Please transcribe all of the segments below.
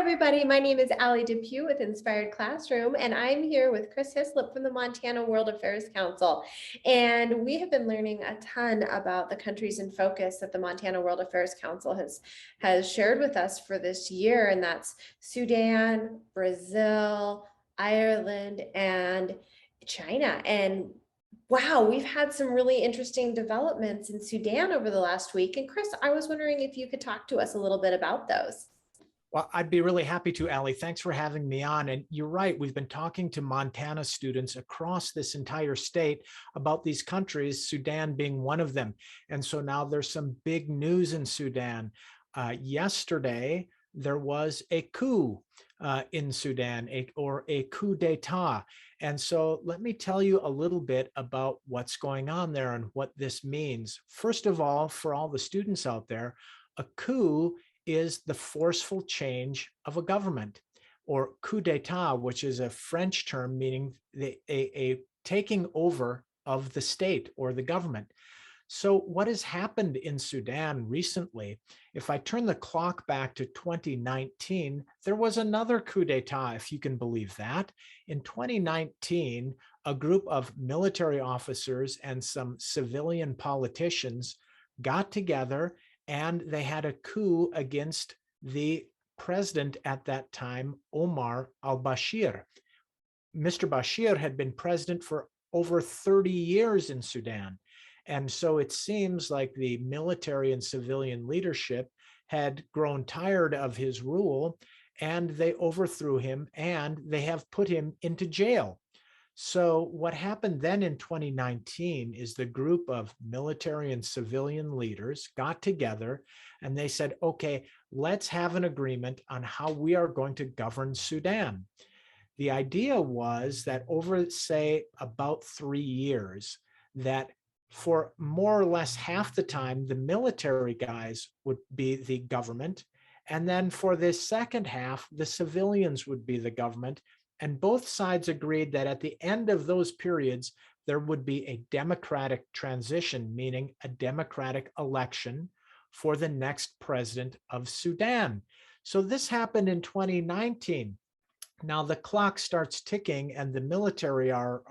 everybody. My name is Allie Depew with Inspired Classroom, and I'm here with Chris Hislop from the Montana World Affairs Council. And we have been learning a ton about the countries in focus that the Montana World Affairs Council has shared with us for this year, and that's Sudan, Brazil, Ireland, and China. And wow, we've had some really interesting developments in Sudan over the last week. And Chris, I was wondering if you could talk to us a little bit about those. Well, I'd be really happy to, Allie. Thanks for having me on. And you're right, we've been talking to Montana students across this entire state about these countries, Sudan being one of them. And so now there's some big news in Sudan. Yesterday, there was a coup in Sudan, or a coup d'etat. And so let me tell you a little bit about what's going on there and what this means. First of all, for all the students out there, a coup is the forceful change of a government, or coup d'etat, which is a French term meaning a taking over of the state or the government. So what has happened in Sudan recently, if I turn the clock back to 2019, there was another coup d'etat, if you can believe that. In 2019, a group of military officers and some civilian politicians got together and they had a coup against the president at that time, Omar al-Bashir. Mr. Bashir had been president for over 30 years in Sudan. And so it seems like the military and civilian leadership had grown tired of his rule, and they overthrew him and they have put him into jail. So what happened then in 2019 is the group of military and civilian leaders got together and they said, okay, let's have an agreement on how we are going to govern Sudan. The idea was that over, say, about 3 years, that for more or less half the time, the military guys would be the government. And then for the second half, the civilians would be the government. And both sides agreed that at the end of those periods, there would be a democratic transition, meaning a democratic election for the next president of Sudan. So this happened in 2019. Now the clock starts ticking and the military are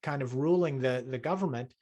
kind of ruling the government.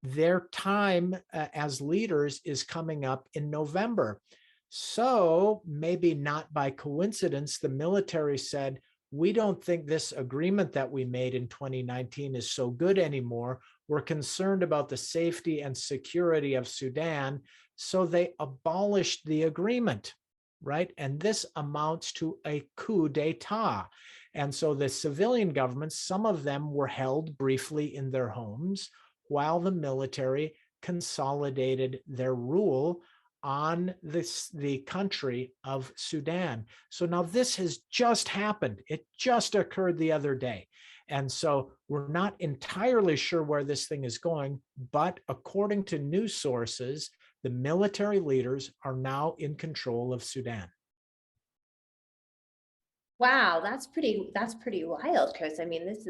Their time as leaders is coming up in November. So maybe not by coincidence, the military said, we don't think this agreement that we made in 2019 is so good anymore. We're concerned about the safety and security of Sudan. So they abolished the agreement, right? And this amounts to a coup d'etat. And so the civilian governments, some of them were held briefly in their homes while the military consolidated their rule on the country of Sudan. So now this has just happened. It just occurred the other day. And so we're not entirely sure where this thing is going, but according to news sources, the military leaders are now in control of Sudan. Wow, that's pretty wild, Chris. I mean, this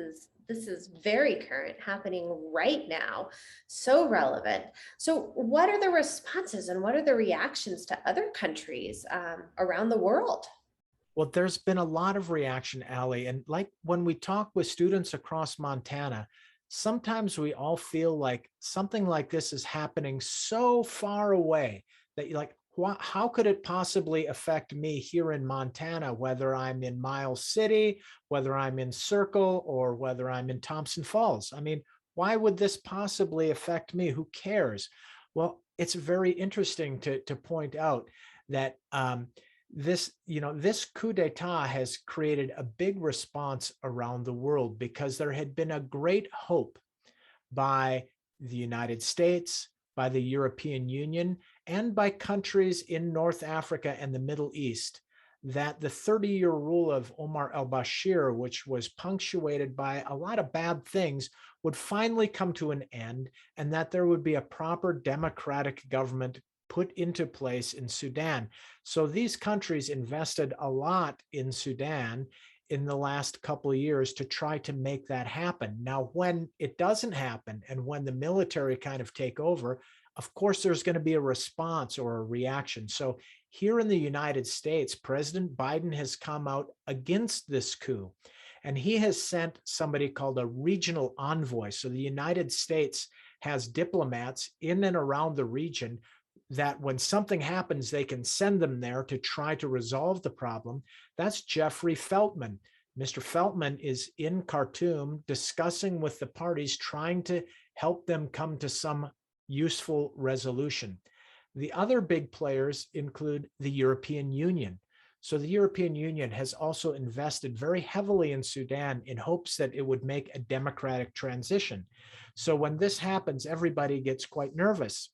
is very current, happening right now, so relevant. So what are the responses and what are the reactions to other countries around the world? Well, there's been a lot of reaction, Allie. And like when we talk with students across Montana, sometimes we all feel like something like this is happening so far away that you're like, how could it possibly affect me here in Montana, whether I'm in Miles City, whether I'm in Circle, or whether I'm in Thompson Falls? I mean, why would this possibly affect me? Who cares? Well, it's very interesting to point out that this coup d'etat has created a big response around the world because there had been a great hope by the United States, by the European Union, and by countries in North Africa and the Middle East that the 30-year rule of Omar al-Bashir, which was punctuated by a lot of bad things, would finally come to an end, and that there would be a proper democratic government put into place in Sudan. So these countries invested a lot in Sudan in the last couple of years to try to make that happen. Now, when it doesn't happen and when the military kind of take over, of course, there's going to be a response or a reaction. So here in the United States, President Biden has come out against this coup, and he has sent somebody called a regional envoy. So the United States has diplomats in and around the region that when something happens, they can send them there to try to resolve the problem. That's Jeffrey Feltman. Mr. Feltman is in Khartoum discussing with the parties, trying to help them come to some useful resolution. The other big players include the European Union. So the European Union has also invested very heavily in Sudan in hopes that it would make a democratic transition. So when this happens, everybody gets quite nervous.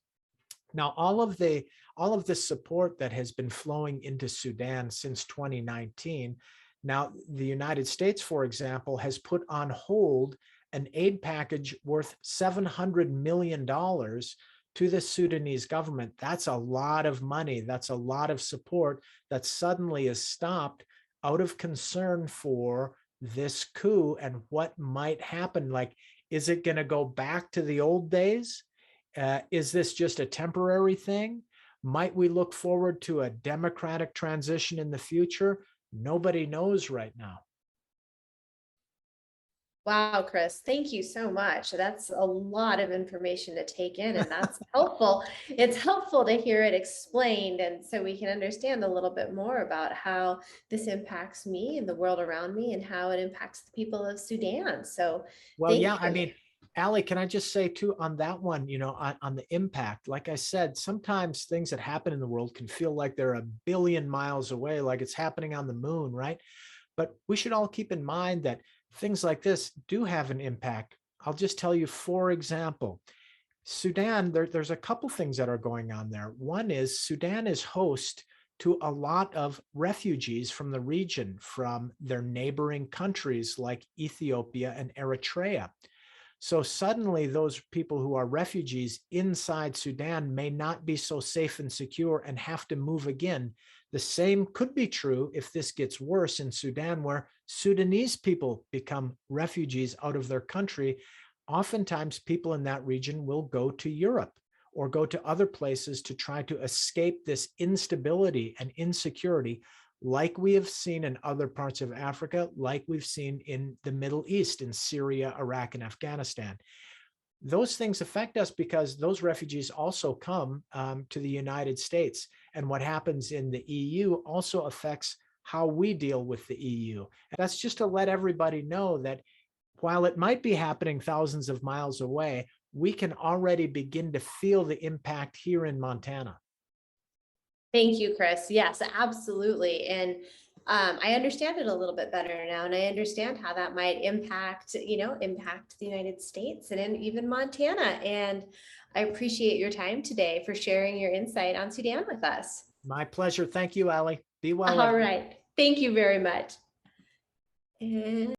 Now, all of the support that has been flowing into Sudan since 2019, now the United States, for example, has put on hold an aid package worth $700 million to the Sudanese government. That's a lot of money. That's a lot of support that suddenly is stopped out of concern for this coup and what might happen. Like, is it going to go back to the old days? Is this just a temporary thing? Might we look forward to a democratic transition in the future? Nobody knows right now. Wow, Chris, thank you so much. That's a lot of information to take in, and that's helpful. It's helpful to hear it explained, and so we can understand a little bit more about how this impacts me and the world around me and how it impacts the people of Sudan. So Well, thank yeah, I you. mean, Allie, can I just say too on that one, on the impact, like I said, sometimes things that happen in the world can feel like they're a billion miles away, like it's happening on the moon, right? But we should all keep in mind that things like this do have an impact. I'll just tell you, for example, Sudan, there's a couple things that are going on there. One is Sudan is host to a lot of refugees from the region, from their neighboring countries like Ethiopia and Eritrea. So suddenly those people who are refugees inside Sudan may not be so safe and secure and have to move again. The same could be true if this gets worse in Sudan, where Sudanese people become refugees out of their country. Oftentimes people in that region will go to Europe or go to other places to try to escape this instability and insecurity, like we have seen in other parts of Africa, like we've seen in the Middle East, in Syria, Iraq, and Afghanistan. Those things affect us because those refugees also come to the United States. And what happens in the EU also affects how we deal with the EU. And that's just to let everybody know that while it might be happening thousands of miles away, we can already begin to feel the impact here in Montana. Thank you, Chris. Yes, absolutely. And I understand it a little bit better now, and I understand how that might impact, impact the United States and even Montana. And I appreciate your time today for sharing your insight on Sudan with us. My pleasure. Thank you, Allie. Be well, All everyone. right. Thank you very much. And